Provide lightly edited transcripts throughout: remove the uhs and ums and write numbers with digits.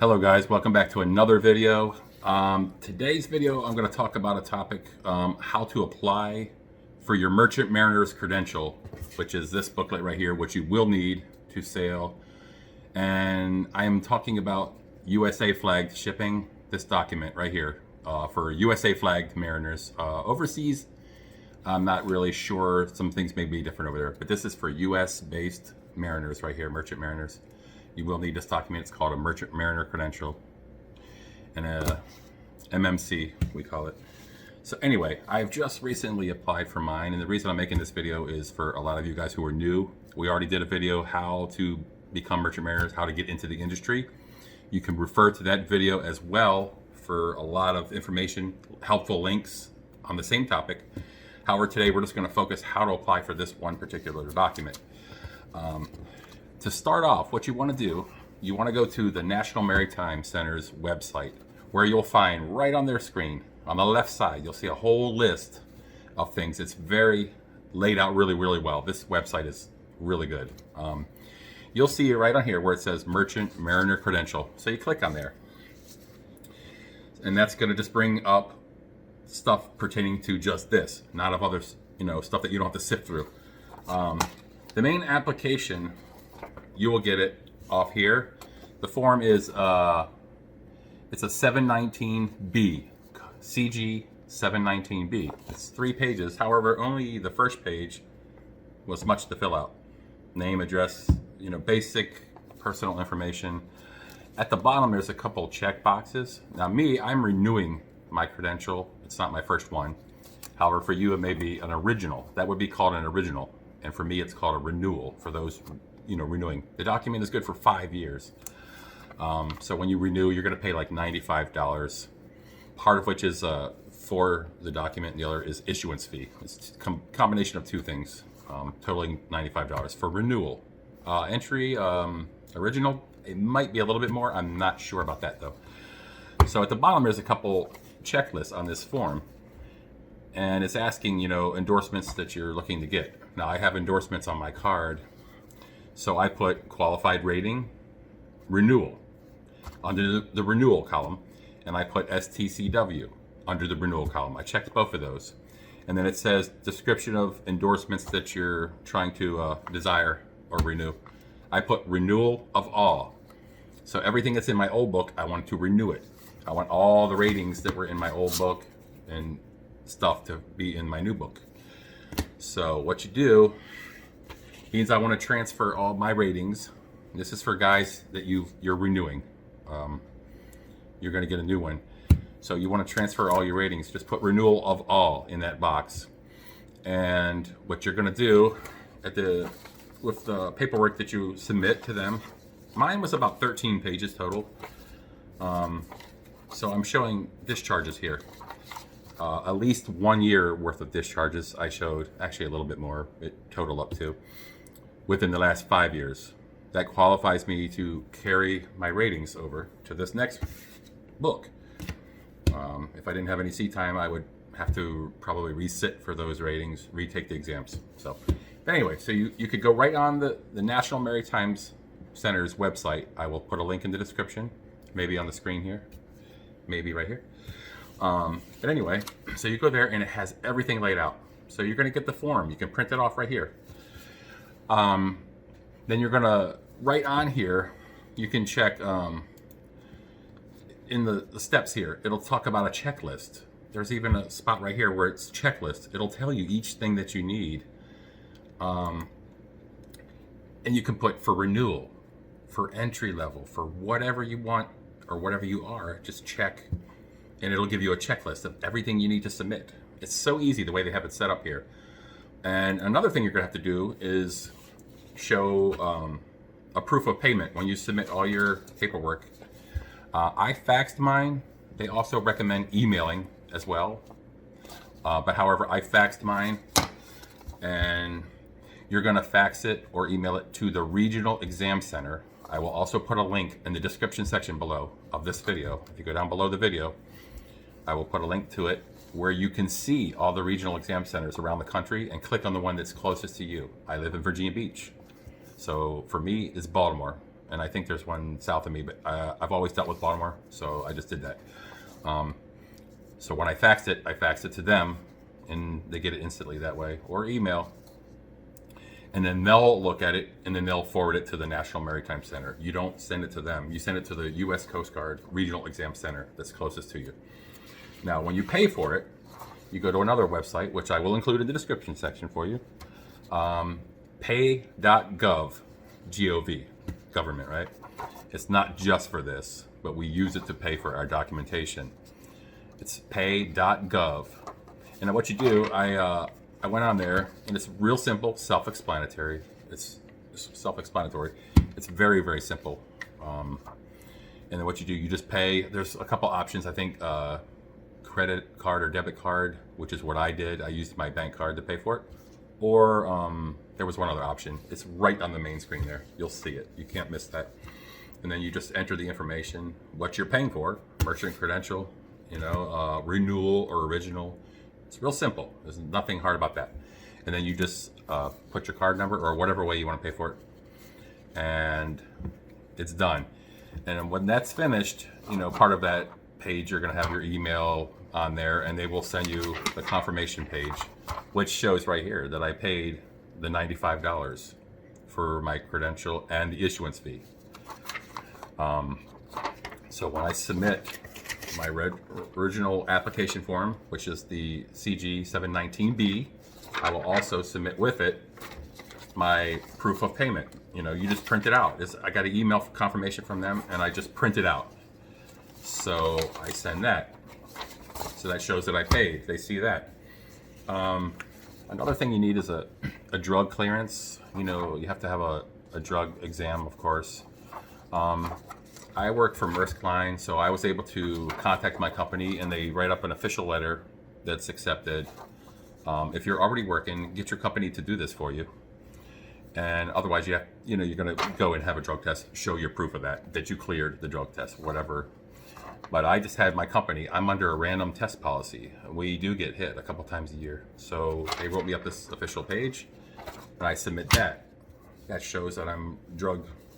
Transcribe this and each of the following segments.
Hello guys, welcome back to another video. Today's video I'm going to talk about a topic, how to apply for your Merchant Mariner's Credential, which is this booklet right here, which you will need to sail. And I am talking about USA flagged shipping, this document right here, for USA flagged mariners. Overseas, I'm not really sure, some things may be different over there, but this is for US based mariners right here, Merchant Mariners. You will need this document. It's called a Merchant Mariner Credential, and a MMC, we call it. So anyway, I've just recently applied for mine, and the reason I'm making this video is for a lot of you guys who are new. We already did a video how to become Merchant Mariners, how to get into the industry. You can refer to that video as well for a lot of information, helpful links on the same topic. However, today we're just going to focus how to apply for this one particular document. To start off, what you want to do, you want to go to the National Maritime Center's website, where you'll find right on their screen, on the left side, you'll see a whole list of things. It's very laid out really well. This website is really good. You'll see it right on here where it says Merchant Mariner Credential. So you click on there. And that's going to just bring up stuff pertaining to just this, not of others, stuff that you don't have to sift through. The main application, you will get it off here. The form is it's a 719B, CG 719B. It's 3 pages. However, only the first page was much to fill out. Name, address, basic personal information. At the bottom, there's a couple check boxes. Now I'm renewing my credential. It's not my first one. However, for you, it may be an original. That would be called an original. And for me, it's called a renewal for those renewing. The document is good for 5 years. So when you renew, you're going to pay like $95, part of which is for the document, and the other is issuance fee. It's a combination of two things, totaling $95 for renewal. Entry, original, it might be a little bit more. I'm not sure about that though. So at the bottom, there's a couple checklists on this form, and it's asking, endorsements that you're looking to get. Now I have endorsements on my card. So I put qualified rating, renewal, under the renewal column, and I put STCW under the renewal column. I checked both of those. And then it says description of endorsements that you're trying to desire or renew. I put renewal of all. So everything that's in my old book, I want to renew it. I want all the ratings that were in my old book and stuff to be in my new book. So what you do means I want to transfer all my ratings. This is for guys that you're renewing. You're going to get a new one. So you want to transfer all your ratings. Just put renewal of all in that box. And what you're going to do with the paperwork that you submit to them, mine was about 13 pages total. So I'm showing discharges here. At least 1 year worth of discharges I showed, actually a little bit more, it totaled up to, within the last 5 years. That qualifies me to carry my ratings over to this next book. If I didn't have any seat time, I would have to probably resit for those ratings, retake the exams. So anyway, so you could go right on the National Maritime Center's website. I will put a link in the description, maybe on the screen here, maybe right here. But anyway, so you go there and it has everything laid out. So you're going to get the form. You can print it off right here. Then you're going to, right on here, you can check in the steps here. It'll talk about a checklist. There's even a spot right here where it's checklist. It'll tell you each thing that you need. And you can put for renewal, for entry level, for whatever you want or whatever you are, just check. And it'll give you a checklist of everything you need to submit. It's so easy the way they have it set up here. And another thing you're going to have to do is show a proof of payment when you submit all your paperwork. I faxed mine. They also recommend emailing as well. But however, I faxed mine, and you're going to fax it or email it to the Regional Exam Center. I will also put a link in the description section below of this video. If you go down below the video, I will put a link to it where you can see all the regional exam centers around the country and click on the one that's closest to you. I live in Virginia Beach. So for me, it's Baltimore. and I think there's one south of me, but I've always dealt with Baltimore, so I just did that. So when I fax it to them, and they get it instantly that way, or email, and then they'll look at it, and then they'll forward it to the National Maritime Center. You don't send it to them. You send it to the U.S. Coast Guard Regional Exam Center that's closest to you. Now, when you pay for it, you go to another website, which I will include in the description section for you. Pay.gov, G-O-V, government, right? It's not just for this, but we use it to pay for our documentation. It's pay.gov. And what you do, I went on there, and it's real simple, self-explanatory. It's self-explanatory. It's very, very simple. And then what you do, you just pay. There's a couple options. I think credit card or debit card, which is what I did. I used my bank card to pay for it. Or there was one other option. It's right on the main screen there. You'll see it. You can't miss that. And then you just enter the information, what you're paying for, merchant credential, renewal or original. It's real simple. There's nothing hard about that. And then you just put your card number or whatever way you want to pay for it. And it's done. And when that's finished, part of that page, you're going to have your email on there, and they will send you the confirmation page, which shows right here that I paid the $95 for my credential and the issuance fee. So when I submit my original application form, which is the CG 719B, I will also submit with it my proof of payment. You just print it out. I got an email confirmation from them, and I just print it out. So I send that. So that shows that I paid. They see that. Another thing you need is a drug clearance. You have to have a drug exam, of course. I work for Maersk Line, so I was able to contact my company, and they write up an official letter that's accepted. If you're already working, get your company to do this for you. And otherwise, you're going to go and have a drug test, show your proof of that you cleared the drug test, whatever. But I just had my company. I'm under a random test policy. We do get hit a couple times a year. So they wrote me up this official page, and I submit that. That shows that I'm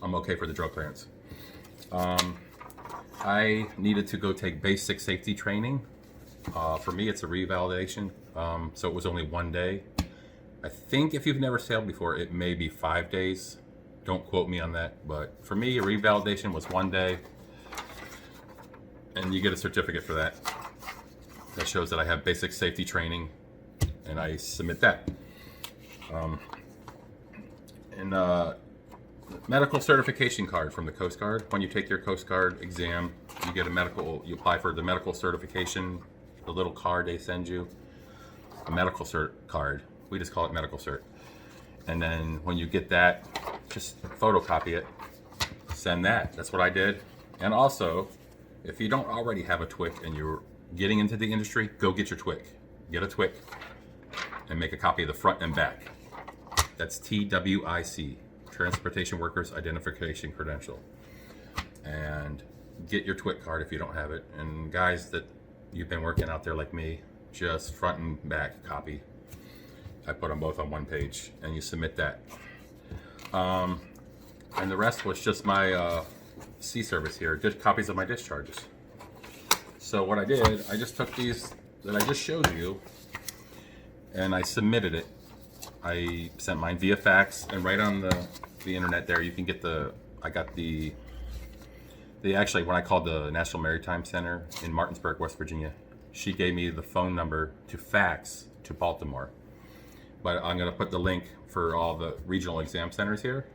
okay for the drug clearance. I needed to go take basic safety training. For me, it's a revalidation. So it was only 1 day. I think if you've never sailed before, it may be 5 days. Don't quote me on that. But for me, a revalidation was 1 day. And you get a certificate for that. That shows that I have basic safety training. And I submit that. Medical certification card from the Coast Guard. When you take your Coast Guard exam, you get you apply for the medical certification, the little card they send you, a medical cert card. We just call it medical cert. And then when you get that, just photocopy it, send that. That's what I did. And also, if you don't already have a TWIC and you're getting into the industry, go get your TWIC. Get a TWIC and make a copy of the front and back. That's TWIC. Transportation Workers Identification Credential. And get your TWIC card if you don't have it. And guys that you've been working out there like me, just front and back copy. I put them both on one page, and you submit that. And the rest was just my sea service here, just copies of my discharges. So what I did, I just took these that I just showed you, and I submitted it. I sent mine via fax, and right on the internet there, you can get actually, when I called the National Maritime Center in Martinsburg, West Virginia, she gave me the phone number to fax to Baltimore. But I'm going to put the link for all the regional exam centers here,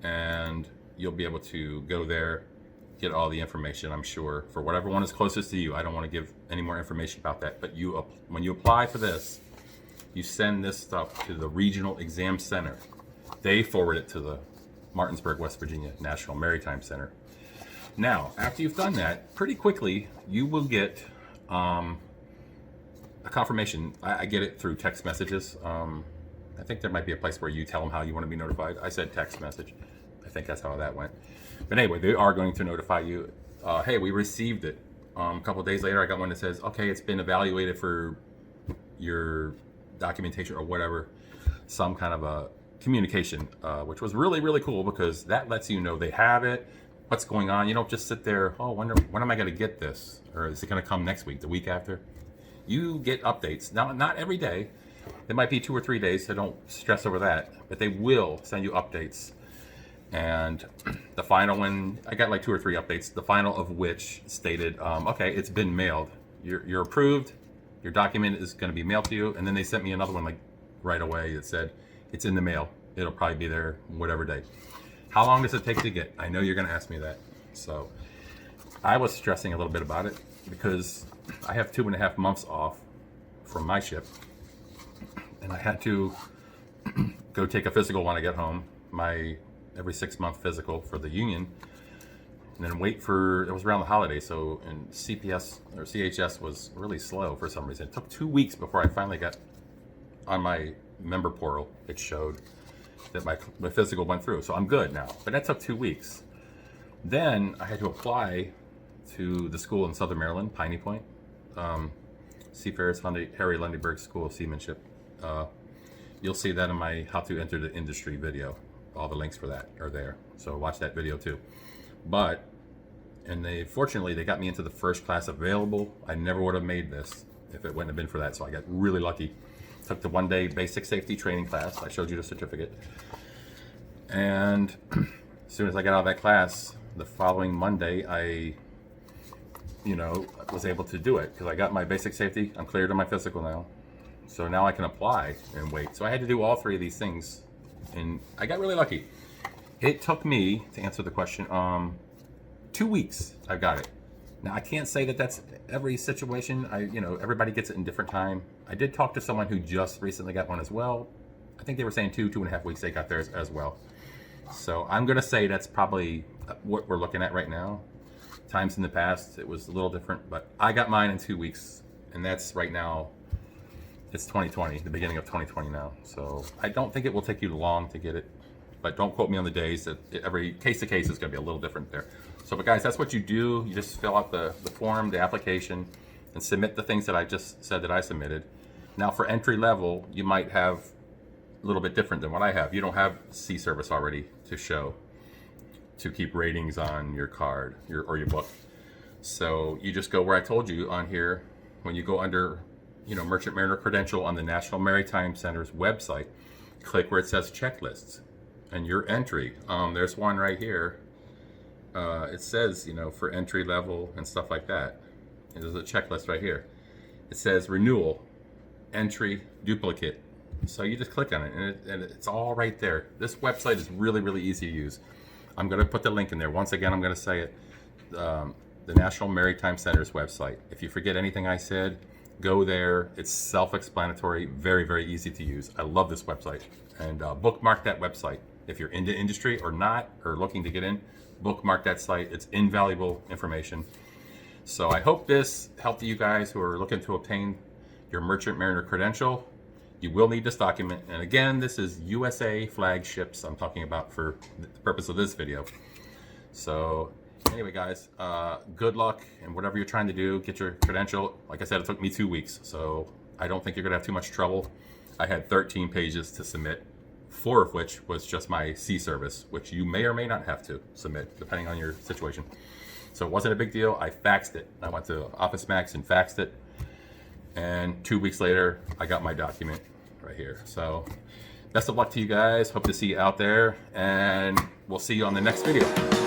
and you'll be able to go there, get all the information, I'm sure, for whatever one is closest to you. I don't want to give any more information about that, but when you apply for this, you send this stuff to the Regional Exam Center. They forward it to the Martinsburg, West Virginia National Maritime Center. Now, after you've done that, pretty quickly, you will get a confirmation. I get it through text messages. I think there might be a place where you tell them how you want to be notified. I said text message. I think that's how that went. But anyway, they are going to notify you, hey, we received it. A couple of days later, I got one that says, okay, it's been evaluated for your documentation or whatever, some kind of a communication, which was really, really cool because that lets you know they have it, what's going on. You don't just sit there, oh, when am I going to get this? Or is it going to come next week, the week after? You get updates. Now, not every day. It might be 2 or 3 days, so don't stress over that. But they will send you updates. And the final one, I got like 2 or 3 updates, the final of which stated, okay, it's been mailed. You're approved. Your document is going to be mailed to you. And then they sent me another one like right away. It said, it's in the mail. It'll probably be there whatever day. How long does it take to get? I know you're going to ask me that. So I was stressing a little bit about it because I have 2.5 months off from my ship. And I had to go take a physical when I get home, my every 6-month physical for the union, and then wait for, it was around the holidays, so, and CPS or CHS was really slow for some reason. It took 2 weeks before I finally got on my member portal. It showed that my physical went through, so I'm good now. But that took 2 weeks. Then I had to apply to the school in Southern Maryland, Piney Point, Seafarers Harry Lundyberg School of Seamanship. You'll see that in my How to Enter the Industry video. All the links for that are there, so watch that video too. But, and fortunately they got me into the first class available. I never would have made this if it wouldn't have been for that, so I got really lucky. Took the 1-day basic safety training class. I showed you the certificate. And as soon as I got out of that class, the following Monday, I was able to do it because I got my basic safety. I'm cleared on my physical now. So now I can apply and wait. So I had to do all 3 of these things, and I got really lucky. It took me, to answer the question, 2 weeks. I got it. Now I can't say that that's every situation. Everybody gets it in different time. I did talk to someone who just recently got one as well. I think they were saying 2.5 weeks they got theirs as well. So I'm gonna say that's probably what we're looking at right now. Times in the past it was a little different, but I got mine in 2 weeks, and that's right now. It's 2020, the beginning of 2020 now. So I don't think it will take you long to get it, but don't quote me on the days. That every case to case is going to be a little different there. So, but guys, that's what you do. You just fill out the form, the application, and submit the things that I just said that I submitted. Now for entry level, you might have a little bit different than what I have. You don't have sea service already to show, to keep ratings on your card or your book. So you just go where I told you on here. When you go under Merchant Mariner Credential on the National Maritime Center's website, click where it says checklists and your entry. There's one right here. It says, for entry level and stuff like that. And there's a checklist right here. It says renewal, entry, duplicate. So you just click on it and it's all right there. This website is really, really easy to use. I'm going to put the link in there. Once again, I'm going to say it. The National Maritime Center's website. If you forget anything I said, go there. It's self-explanatory, very, very easy to use. I love this website. And bookmark that website. If you're into industry or not, or looking to get in, bookmark that site. It's invaluable information. So I hope this helped you guys who are looking to obtain your Merchant Mariner credential. You will need this document. And again, this is USA flagships I'm talking about for the purpose of this video. So anyway, guys, good luck in whatever you're trying to do. Get your credential. Like I said, it took me 2 weeks, so I don't think you're gonna have too much trouble. I had 13 pages to submit, 4 of which was just my sea service, which you may or may not have to submit, depending on your situation. So it wasn't a big deal. I faxed it. I went to Office Max and faxed it. And 2 weeks later, I got my document right here. So best of luck to you guys. Hope to see you out there, and we'll see you on the next video.